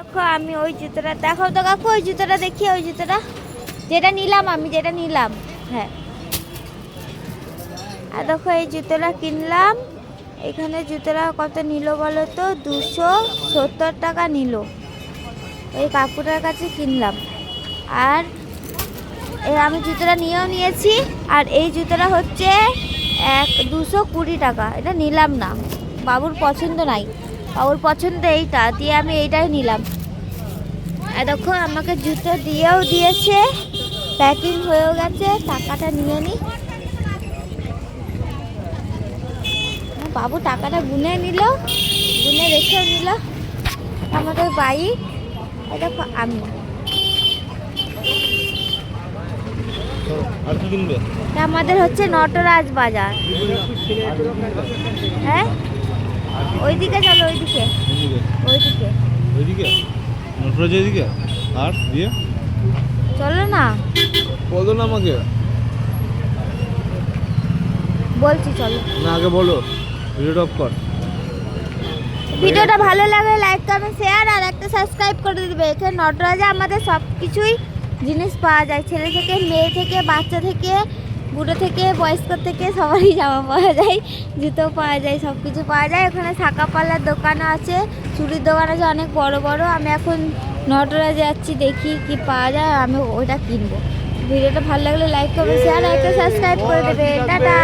দেখো আমি ওই জুতোটা দেখাও তো কাকু, ওই জুতোটা দেখি, ওই জুতোটা যেটা নিলাম আমি, যেটা নিলাম। হ্যাঁ, আর দেখো এই জুতোটা কিনলাম। এখানে জুতোটা কত নিল বলো তো? 270 টাকা নিল। ওই কাকুটার কাছে কিনলাম। আর আমি জুতোটা নিয়েও নিয়েছি। আর এই জুতোটা হচ্ছে 220 টাকা। এটা নিলাম না, বাবুর পছন্দ নাই, বাবুর পছন্দ এইটা, দিয়ে আমি এইটাই নিলাম। আর দেখো আমাকে জুতো দিয়েও দিয়েছে, প্যাকিং হয়েও গেছে। টাকাটা নিয়ে নি। বাবু টাকাটা গুনে নিল, গুনে রেখেও নিল। আমাদের বাইক, দেখো আমি আমাদের হচ্ছে নটরাজ বাজার। হ্যাঁ, ওইদিকে চলো, ওইদিকে ওইদিকে ওইদিকে নটরাজ ওইদিকে। আর দিয়ে চলো না, বলো না আমাকে, বলছি চলো না আগে বলো। ভিডিওটা অফ কর। ভিডিওটা ভালো লাগলে লাইক কমেন্ট শেয়ার আর একটা সাবস্ক্রাইব করে দিবে। এখানে নটরাজে আমাদের সব কিছুই জিনিস পাওয়া যায়, ছেলে থেকে মেয়ে থেকে বাচ্চা থেকে বুড়ো থেকে বয়স্ক থেকে সবারই জামা পাওয়া যায়, জুতো পাওয়া যায়, সব কিছু পাওয়া যায়। ওখানে শাঁখা পাল্লার দোকানও আছে, চুড়ির দোকান আছে অনেক বড় বড়। আমি এখন নটরাজে যাচ্ছি, দেখি কি পাওয়া যায়, আমি ওইটা কিনবো। ভিডিওটা ভালো লাগলে লাইক করবে, শেয়ার আর একটা সাবস্ক্রাইব করে দেবে। টাটা।